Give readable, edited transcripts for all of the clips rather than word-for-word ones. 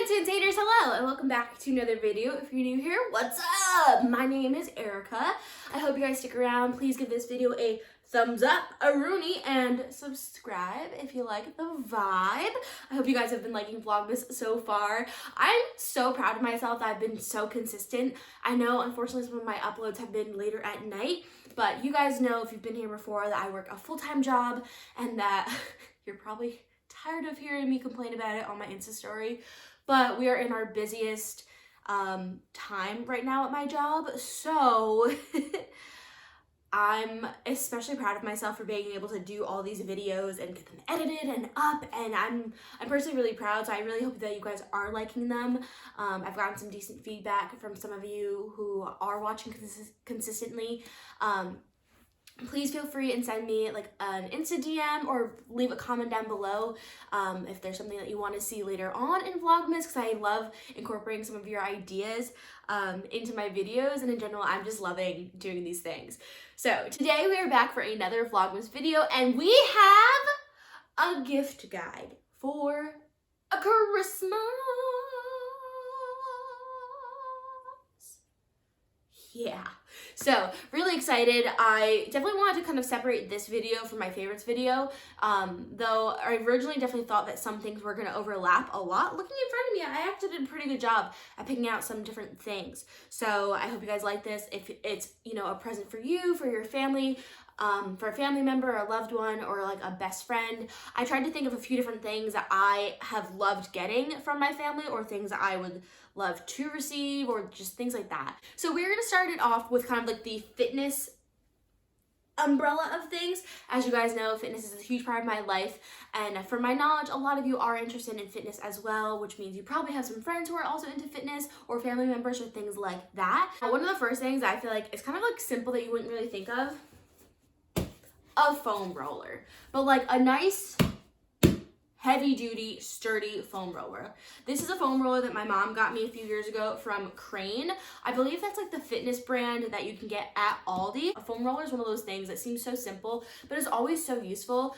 Tintators, hello and welcome back to another video. If you're new here, what's up? My name is Erica. I hope you guys stick around. Please give this video a thumbs up, a rooney, and subscribe if you like the vibe. I hope you guys have been liking Vlogmas so far. I'm so proud of myself that I've been so consistent. I know, unfortunately, some of my uploads have been later at night, but you guys know if you've been here before that I work a full-time job and that you're probably tired of hearing me complain about it on my Insta story, but we are in our busiest time right now at my job, so I'm especially proud of myself for being able to do all these videos and get them edited and up, and I'm personally really proud, so I really hope that you guys are liking them. I've gotten some decent feedback from some of you who are watching consistently. Please feel free and send me like an Insta DM or leave a comment down below if there's something that you want to see later on in Vlogmas, because I love incorporating some of your ideas into my videos, and in general I'm just loving doing these things. So today we are back for another Vlogmas video, and we have a gift guide for a Christmas. Yeah, so really excited. I definitely wanted to kind of separate this video from my favorites video, though I originally definitely thought that some things were going to overlap a lot. Looking in front of me, I actually did a pretty good job at picking out some different things. So I hope you guys like this. If it's, you know, a present for you, for your family, for a family member, a loved one, or like a best friend. I tried to think of a few different things that I have loved getting from my family, or things that I would love to receive, or just things like that. So we're gonna start it off with kind of like the fitness umbrella of things. As you guys know, fitness is a huge part of my life, and from my knowledge, a lot of you are interested in fitness as well, which means you probably have some friends who are also into fitness, or family members, or things like that. One of the first things I feel like is kind of like simple that you wouldn't really think of, a foam roller, but like a nice heavy duty sturdy foam roller. This is a foam roller that my mom got me a few years ago from Crane. I believe that's like the fitness brand that you can get at Aldi. A foam roller is one of those things that seems so simple, but it's always so useful.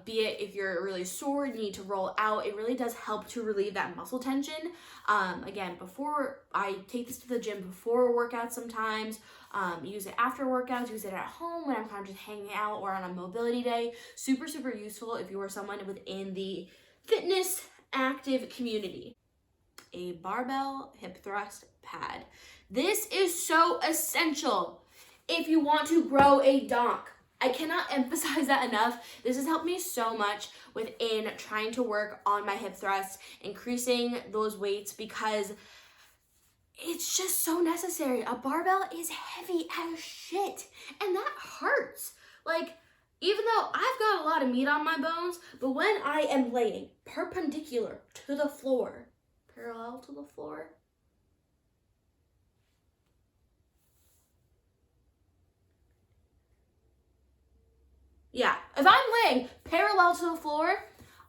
Be it if you're really sore, you need to roll out, it really does help to relieve that muscle tension. Again, before I take this to the gym before workouts sometimes, use it after workouts, use it at home when I'm kind of just hanging out or on a mobility day. Super, super useful if you are someone within the fitness active community. A barbell hip thrust pad. This is so essential if you want to grow a donk. I cannot emphasize that enough. This has helped me so much within trying to work on my hip thrusts, increasing those weights, because it's just so necessary. A barbell is heavy as shit, and that hurts. Like, even though I've got a lot of meat on my bones, but when I am laying perpendicular to the floor, parallel to the floor, yeah, if I'm laying parallel to the floor,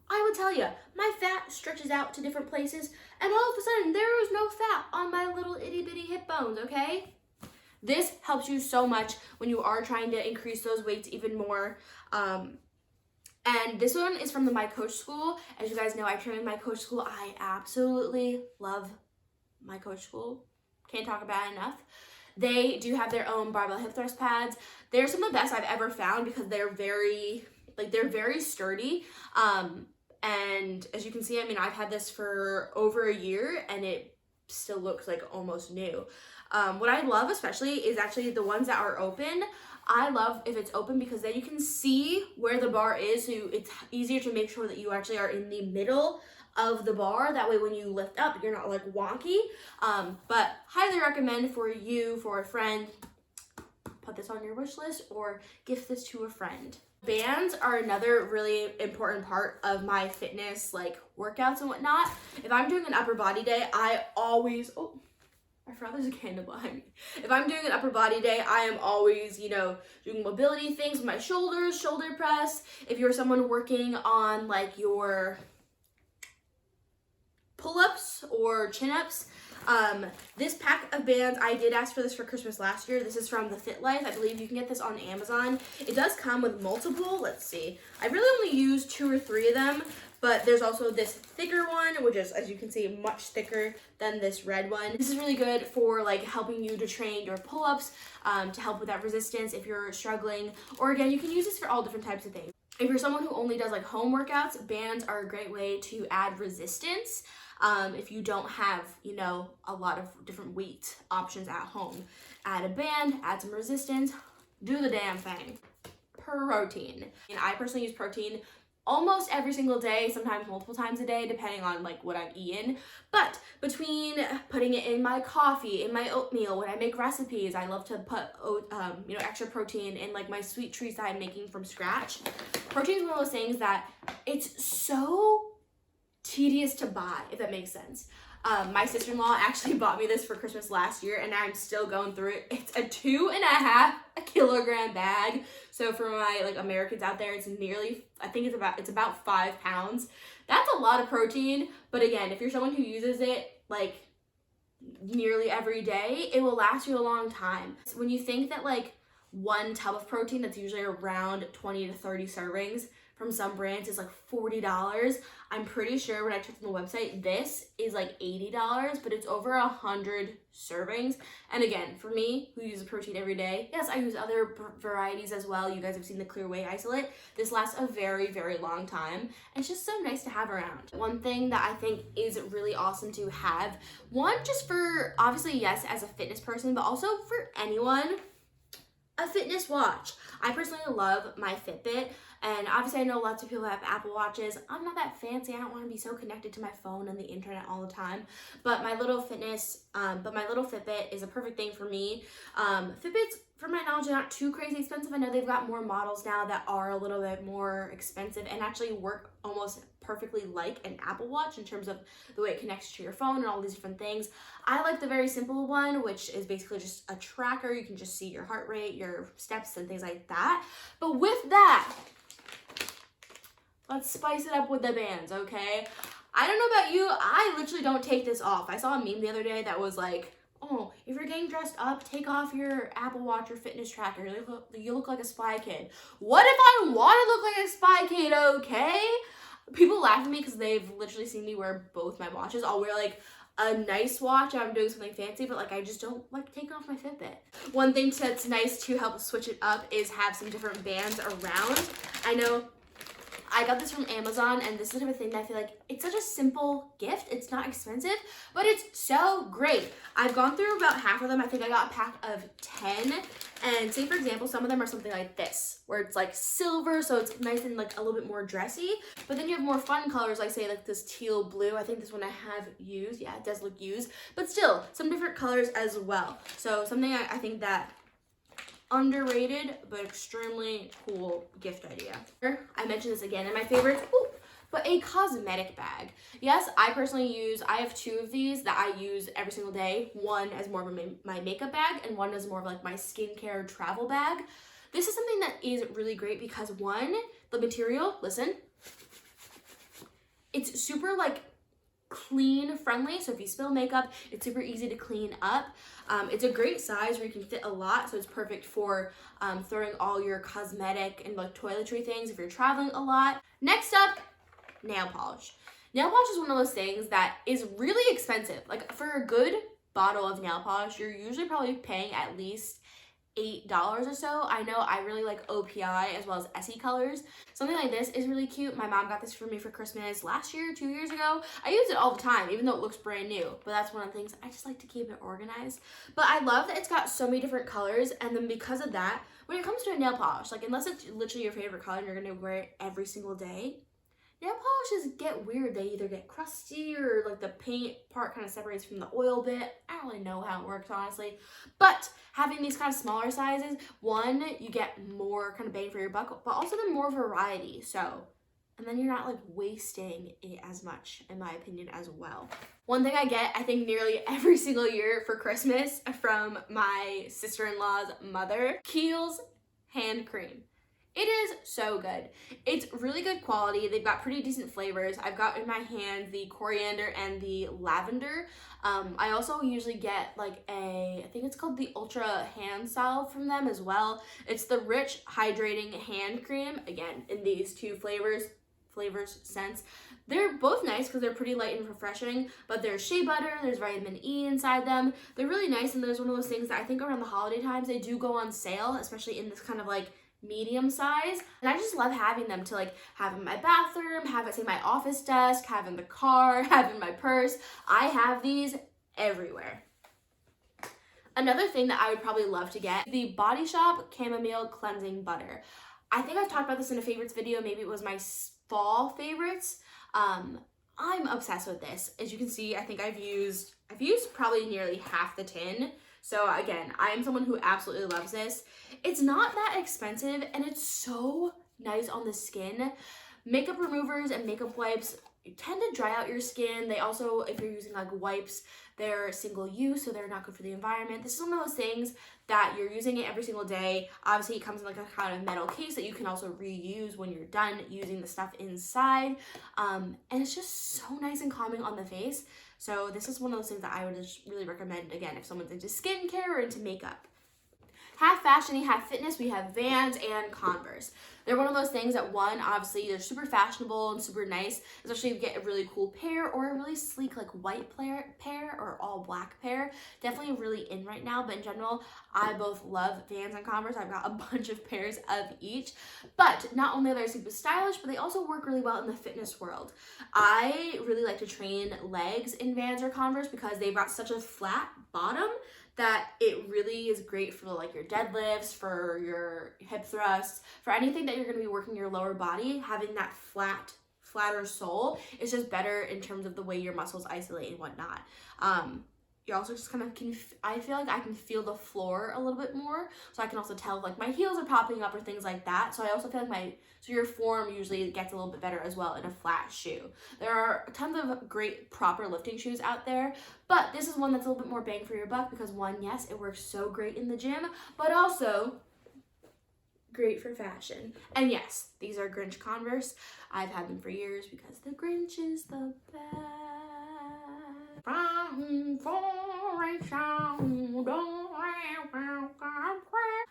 I will tell you, my fat stretches out to different places, and all of a sudden, there is no fat on my little itty-bitty hip bones, okay? This helps you so much when you are trying to increase those weights even more. And this one is from the My Coach School. As you guys know, I train in My Coach School. I absolutely love My Coach School. Can't talk about it enough. They do have their own barbell hip thrust pads. They're some of the best I've ever found because they're very sturdy. And as you can see, I mean, I've had this for over a year and it still looks like almost new. What I love especially is actually the ones that are open. I love if it's open because then you can see where the bar is, so it's easier to make sure that you actually are in the middle of the bar. That way when you lift up, you're not like wonky. But highly recommend for you, for a friend, put this on your wish list or gift this to a friend. Bands are another really important part of my fitness, like workouts and whatnot. If I'm doing an upper body day, I always, oh, I forgot there's a candle behind me. If I'm doing an upper body day, I am always, you know, doing mobility things with my shoulders, shoulder press. If you're someone working on like your pull-ups or chin-ups, this pack of bands, I did ask for this for Christmas last year. This is from the Fit Life. I believe you can get this on Amazon. It does come with multiple. Let's see. I really only used 2 or 3 of them, But there's also this thicker one, which is, as you can see, much thicker than this red one. This is really good for like helping you to train your pull-ups, to help with that resistance if you're struggling. Or again, you can use this for all different types of things. If you're someone who only does like home workouts, bands are a great way to add resistance. If you don't have, you know, a lot of different weight options at home, add a band, add some resistance, do the damn thing. Protein. And I personally use protein almost every single day, sometimes multiple times a day, depending on like what I'm eating. But between putting it in my coffee, in my oatmeal, when I make recipes, I love to put you know, extra protein in like my sweet treats that I'm making from scratch. Protein is one of those things that it's so tedious to buy, if that makes sense. My sister-in-law actually bought me this for Christmas last year, and I'm still going through it. It's a 2.5 kilogram bag. So for my like Americans out there, it's nearly, I think it's about 5 pounds. That's a lot of protein. But again, if you're someone who uses it like nearly every day, it will last you a long time. When you think that like one tub of protein that's usually around 20 to 30 servings from some brands is like $40. I'm pretty sure when I checked on the website, this is like $80, but it's over 100 servings. And again, for me, who uses protein every day, yes, I use other varieties as well. You guys have seen the clear whey isolate. This lasts a very, very long time. And it's just so nice to have around. One thing that I think is really awesome to have, one, just for, obviously, yes, as a fitness person, but also for anyone, a fitness watch. I personally love my Fitbit, and obviously I know lots of people have Apple Watches. I'm not that fancy. I don't want to be so connected to my phone and the internet all the time. But my little Fitbit is a perfect thing for me. Fitbits, from my knowledge, are not too crazy expensive. I know they've got more models now that are a little bit more expensive and actually work almost perfectly like an Apple Watch in terms of the way it connects to your phone and all these different things. I like the very simple one, which is basically just a tracker. You can just see your heart rate, your steps, and things like that. But with that, let's spice it up with the bands, okay? I don't know about you, I literally don't take this off. I saw a meme the other day that was like, oh, if you're getting dressed up, take off your Apple Watch or fitness tracker. You look like a spy kid. What if I want to look like a spy kid, okay? People laugh at me because they've literally seen me wear both my watches. I'll wear like a nice watch if I'm doing something fancy, but like I just don't like taking off my Fitbit. One thing that's nice to help switch it up is have some different bands around. I know I got this from Amazon, and this is the type of thing that I feel like it's such a simple gift. It's not expensive, but it's so great. I've gone through about half of them. I think I got a pack of 10. And say, for example, some of them are something like this, where it's like silver, so it's nice and like a little bit more dressy. But then you have more fun colors, like say like this teal blue. I think this one I have used. Yeah, it does look used. But still, some different colors as well. So something I think that underrated but extremely cool gift idea. I mentioned this again in my favorites, but a cosmetic bag. Yes, I have 2 of these that I use every single day. One as more of my makeup bag, and one as more of like my skincare travel bag. This is something that is really great because one, the material, listen, it's super like clean friendly, so if you spill makeup, it's super easy to clean up. It's a great size where you can fit a lot, so it's perfect for throwing all your cosmetic and like toiletry things if you're traveling a lot. Next up, nail polish. Nail polish is one of those things that is really expensive. Like for a good bottle of nail polish, you're usually probably paying at least $8 or so. I know I really like OPI as well as Essie colors. Something like this is really cute. My mom got this for me for Christmas last year, 2 years ago. I use it all the time, even though it looks brand new. But that's one of the things, I just like to keep it organized. But I love that it's got so many different colors, and then because of that, when it comes to a nail polish, like unless it's literally your favorite color and you're gonna wear it every single day, nail polishes get weird. They either get crusty or like the paint part kind of separates from the oil bit. I don't really know how it works, honestly. But having these kind of smaller sizes, one, you get more kind of bang for your buck, but also then more variety. So, and then you're not like wasting it as much, in my opinion, as well. One thing I get, I think nearly every single year for Christmas from my sister-in-law's mother, Kiehl's hand cream. It is so good. It's really good quality. They've got pretty decent flavors. I've got in my hand the coriander and the lavender. I also usually get like I think it's called the Ultra Hand Salve from them as well. It's the rich hydrating hand cream, again, in these 2 flavors. flavors, scents. They're both nice because they're pretty light and refreshing, but there's shea butter, there's vitamin E inside them. They're really nice, and there's one of those things that I think around the holiday times they do go on sale, especially in this kind of like medium size. And I just love having them to like have in my bathroom, have it say my office desk, have in the car, have in my purse. I have these everywhere. Another thing that I would probably love to get, the Body Shop Chamomile Cleansing Butter. I think I've talked about this in a favorites video. Maybe it was my fall favorites. I'm obsessed with this. As you can see, I think I've used probably nearly half the tin. So again, I am someone who absolutely loves this. It's not that expensive and it's so nice on the skin. Makeup removers and makeup wipes tend to dry out your skin. They also, if you're using like wipes, they're single use, so they're not good for the environment. This is one of those things that you're using it every single day. Obviously, it comes in like a kind of metal case that you can also reuse when you're done using the stuff inside. And it's just so nice and calming on the face. So this is one of those things that I would just really recommend, again, if someone's into skincare or into makeup. Half fashion-y, half fitness, we have Vans and Converse. They're one of those things that, one, obviously, they're super fashionable and super nice, especially if you get a really cool pair or a really sleek, like, white pair or all black pair. Definitely really in right now, but in general, I both love Vans and Converse. I've got a bunch of pairs of each, but not only are they super stylish, but they also work really well in the fitness world. I really like to train legs in Vans or Converse because they've got such a flat bottom that it really is great for like your deadlifts, for your hip thrusts, for anything that you're going to be working your lower body. Having that flatter sole is just better in terms of the way your muscles isolate and whatnot. You also just kind of I feel like I can feel the floor a little bit more, so I can also tell if like my heels are popping up or things like that. So I also feel like your form usually gets a little bit better as well in a flat shoe. There are tons of great proper lifting shoes out there, but this is one that's a little bit more bang for your buck because, one, yes, it works so great in the gym, but also great for fashion. And yes, these are Grinch Converse. I've had them for years because the Grinch is the best.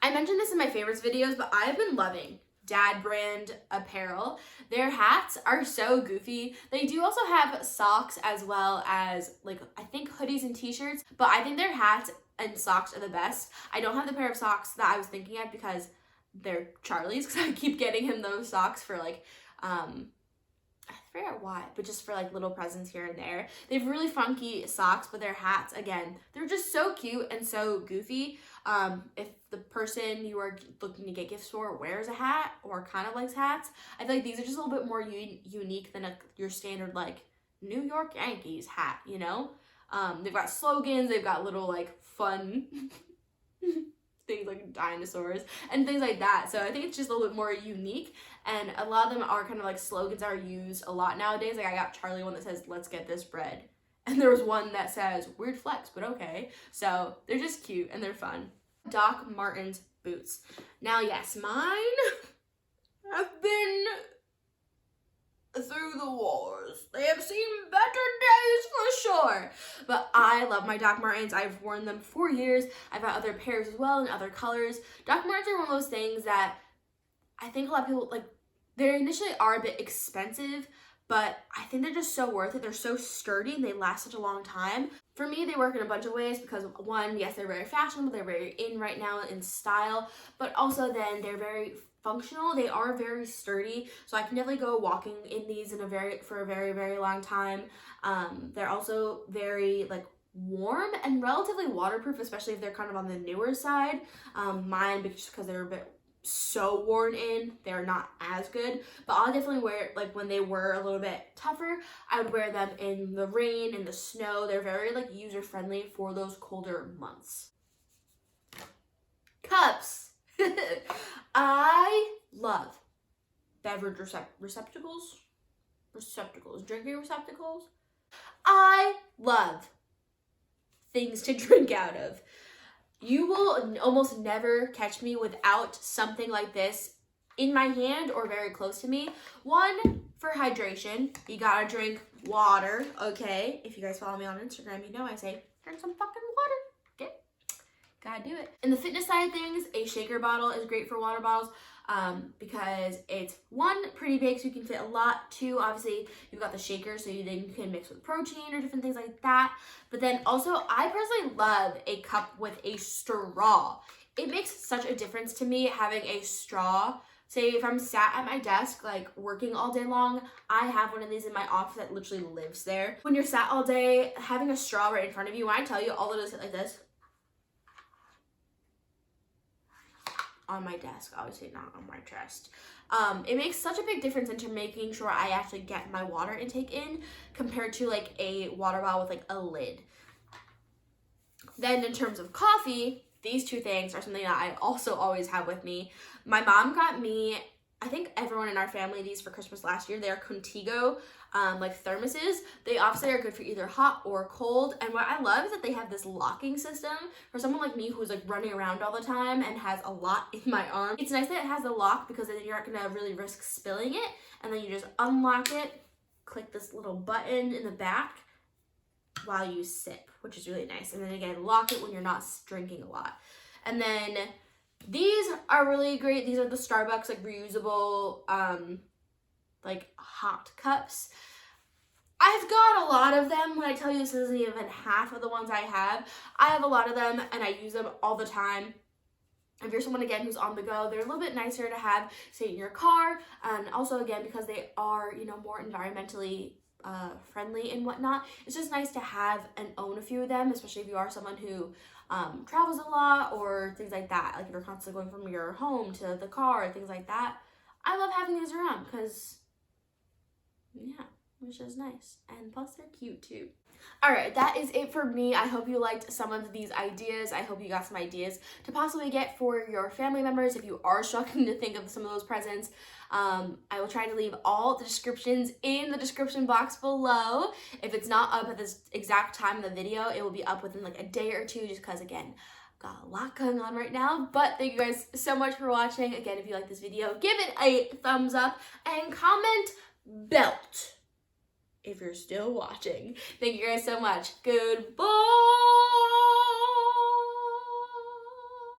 I mentioned this in my favorites videos, but I've been loving dad brand apparel. Their hats are so goofy. They do also have socks as well as like I think hoodies and t-shirts, but I think their hats and socks are the best. I don't have the pair of socks that I was thinking of because they're Charlie's, because I keep getting him those socks for like I forget why, but just for like little presents here and there. They have really funky socks, but their hats, again, they're just so cute and so goofy. If the person you are looking to get gifts for wears a hat or kind of likes hats, I feel like these are just a little bit more unique than your standard like New York Yankees hat, you know? They've got slogans, they've got little like fun things like dinosaurs and things like that. So I think it's just a little bit more unique, and a lot of them are kind of like slogans that are used a lot nowadays. Like I got Charlie one that says, "Let's get this bread." And there was one that says, "Weird flex, but okay." So they're just cute and they're fun. Doc Martens boots. Now, yes, mine have been through the wars. They have seen better days for sure. But I love my Doc Martens. I've worn them for years. I've got other pairs as well in other colors. Doc Martens are one of those things that I think a lot of people, like, they initially are a bit expensive, but I think they're just so worth it. They're so sturdy and they last such a long time. For me, they work in a bunch of ways because, one, yes, they're very fashionable. They're very in right now in style, but also then they're very functional. They are very sturdy, so I can definitely go walking in these for a very, very long time. They're also very like warm and relatively waterproof, especially if they're kind of on the newer side. Mine, just because they're a bit so worn in, they're not as good, but I'll definitely wear it like when they were a little bit tougher. I would wear them in the rain, in the snow. They're very like user friendly for those colder months. Cups. I love beverage receptacles, drinking receptacles. I love things to drink out of. You will almost never catch me without something like this in my hand or very close to me. One, for hydration. You gotta drink water, okay? If you guys follow me on Instagram, you know I say, drink some fucking water, okay? Gotta do it. In the fitness side of things, a shaker bottle is great for water bottles. because it's one, pretty big so you can fit a lot. Two, obviously you've got the shaker so you then you can mix with protein or different things like that. But then also I personally love a cup with a straw. It makes such a difference to me having a straw. Say if I'm sat at my desk like working all day long, I have one of these in my office that literally lives there. When you're sat all day, having a straw right in front of you, when I tell you, all it is like this on my desk, obviously not on my chest. It makes such a big difference into making sure I actually get my water intake in compared to like a water bottle with like a lid. Then in terms of coffee, these two things are something that I also always have with me. My mom got me, I think everyone in our family, these for Christmas last year. They are Contigo, like Thermoses. They obviously are good for either hot or cold. And what I love is that they have this locking system for someone like me who's like running around all the time and has a lot in my arm. It's nice that it has a lock because then you're not gonna really risk spilling it. And then you just unlock it, click this little button in the back while you sip, which is really nice. And then again, lock it when you're not drinking a lot. And then these are really great. These are the Starbucks like reusable like hot cups. I've got a lot of them. When I tell you this isn't even half of the ones I have a lot of them and I use them all the time. If you're someone, again, who's on the go, they're a little bit nicer to have, say, in your car. And also, again, because they are, you know, more environmentally friendly and whatnot, it's just nice to have and own a few of them, especially if you are someone who travels a lot or things like that. Like if you're constantly going from your home to the car and things like that. I love having these around because, yeah, it's just nice. And plus they're cute too. Alright, that is it for me. I hope you liked some of these ideas. I hope you got some ideas to possibly get for your family members if you are struggling to think of some of those presents. I will try to leave all the descriptions in the description box below. If it's not up at this exact time in the video, it will be up within like a day or two just because, again, got a lot going on right now. But thank you guys so much for watching. Again, if you like this video, give it a thumbs up and comment belt if you're still watching. Thank you guys so much. Goodbye.